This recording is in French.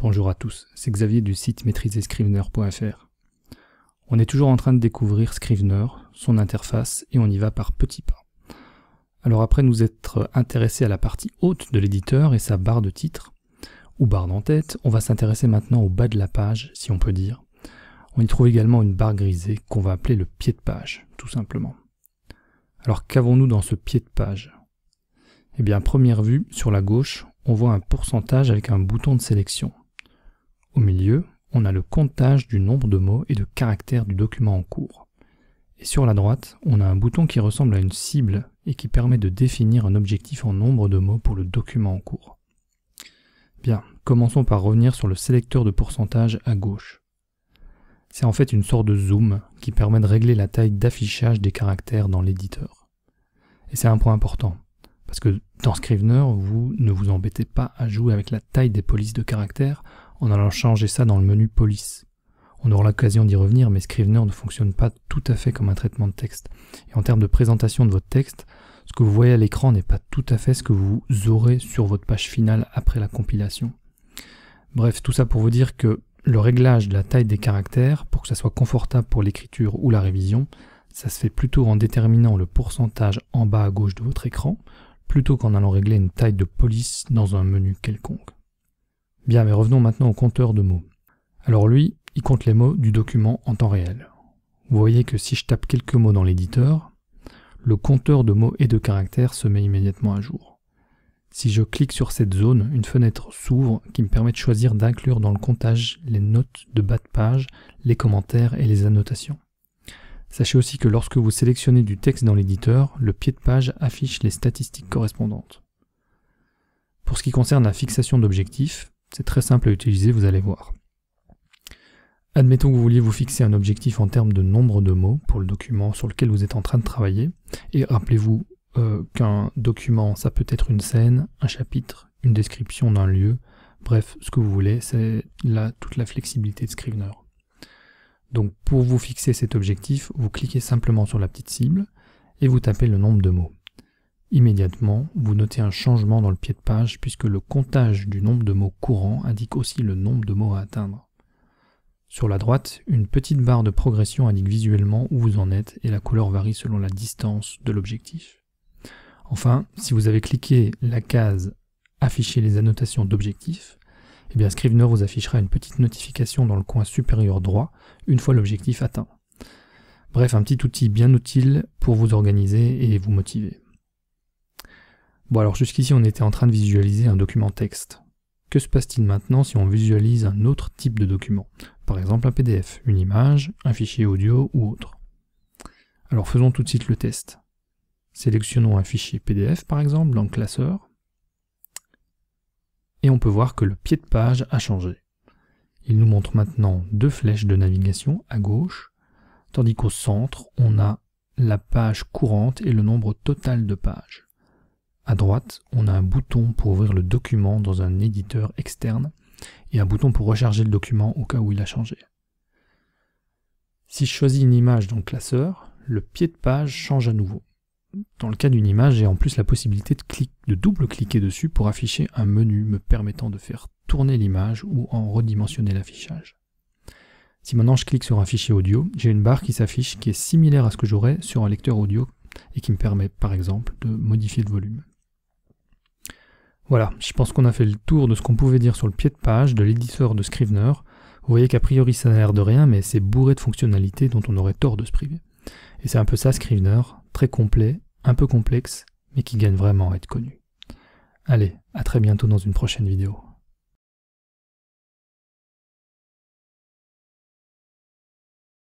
Bonjour à tous, c'est Xavier du site maîtrisescrivener.fr. On est toujours en train de découvrir Scrivener, son interface, et on y va par petits pas. Alors après nous être intéressés à la partie haute de l'éditeur et sa barre de titre, ou barre d'en-tête, on va s'intéresser maintenant au bas de la page, si on peut dire. On y trouve également une barre grisée qu'on va appeler le pied de page, tout simplement. Alors qu'avons-nous dans ce pied de page ? Eh bien, à première vue, sur la gauche, on voit un pourcentage avec un bouton de sélection. Au milieu, on a le comptage du nombre de mots et de caractères du document en cours. Et sur la droite, on a un bouton qui ressemble à une cible et qui permet de définir un objectif en nombre de mots pour le document en cours. Bien, commençons par revenir sur le sélecteur de pourcentage à gauche. C'est en fait une sorte de zoom qui permet de régler la taille d'affichage des caractères dans l'éditeur. Et c'est un point important. Parce que dans Scrivener, vous ne vous embêtez pas à jouer avec la taille des polices de caractères en allant changer ça dans le menu police. On aura l'occasion d'y revenir, mais Scrivener ne fonctionne pas tout à fait comme un traitement de texte. Et en termes de présentation de votre texte, ce que vous voyez à l'écran n'est pas tout à fait ce que vous aurez sur votre page finale après la compilation. Bref, tout ça pour vous dire que le réglage de la taille des caractères, pour que ça soit confortable pour l'écriture ou la révision, ça se fait plutôt en déterminant le pourcentage en bas à gauche de votre écran, plutôt qu'en allant régler une taille de police dans un menu quelconque. Bien, mais revenons maintenant au compteur de mots. Alors lui, il compte les mots du document en temps réel. Vous voyez que si je tape quelques mots dans l'éditeur, le compteur de mots et de caractères se met immédiatement à jour. Si je clique sur cette zone, une fenêtre s'ouvre qui me permet de choisir d'inclure dans le comptage les notes de bas de page, les commentaires et les annotations. Sachez aussi que lorsque vous sélectionnez du texte dans l'éditeur, le pied de page affiche les statistiques correspondantes. Pour ce qui concerne la fixation d'objectifs, c'est très simple à utiliser, vous allez voir. Admettons que vous vouliez vous fixer un objectif en termes de nombre de mots pour le document sur lequel vous êtes en train de travailler. Et rappelez-vous qu'un document, ça peut être une scène, un chapitre, une description d'un lieu, bref, ce que vous voulez, c'est là toute la flexibilité de Scrivener. Donc pour vous fixer cet objectif, vous cliquez simplement sur la petite cible et vous tapez le nombre de mots. Immédiatement, vous notez un changement dans le pied de page puisque le comptage du nombre de mots courants indique aussi le nombre de mots à atteindre. Sur la droite, une petite barre de progression indique visuellement où vous en êtes et la couleur varie selon la distance de l'objectif. Enfin, si vous avez cliqué la case « Afficher les annotations d'objectifs », eh bien Scrivener vous affichera une petite notification dans le coin supérieur droit une fois l'objectif atteint. Bref, un petit outil bien utile pour vous organiser et vous motiver. Bon alors jusqu'ici on était en train de visualiser un document texte. Que se passe-t-il maintenant si on visualise un autre type de document? Par exemple un PDF, une image, un fichier audio ou autre. Alors faisons tout de suite le test. Sélectionnons un fichier PDF par exemple dans le classeur. Et on peut voir que le pied de page a changé. Il nous montre maintenant deux flèches de navigation à gauche, tandis qu'au centre, on a la page courante et le nombre total de pages. À droite, on a un bouton pour ouvrir le document dans un éditeur externe et un bouton pour recharger le document au cas où il a changé. Si je choisis une image dans le classeur, le pied de page change à nouveau. Dans le cas d'une image, j'ai en plus la possibilité de double-cliquer dessus pour afficher un menu me permettant de faire tourner l'image ou en redimensionner l'affichage. Si maintenant je clique sur un fichier audio, j'ai une barre qui s'affiche qui est similaire à ce que j'aurais sur un lecteur audio et qui me permet par exemple de modifier le volume. Voilà, je pense qu'on a fait le tour de ce qu'on pouvait dire sur le pied de page de l'éditeur de Scrivener. Vous voyez qu'a priori ça n'a l'air de rien, mais c'est bourré de fonctionnalités dont on aurait tort de se priver. Et c'est un peu ça Scrivener, très complet, un peu complexe, mais qui gagne vraiment à être connu. Allez, à très bientôt dans une prochaine vidéo.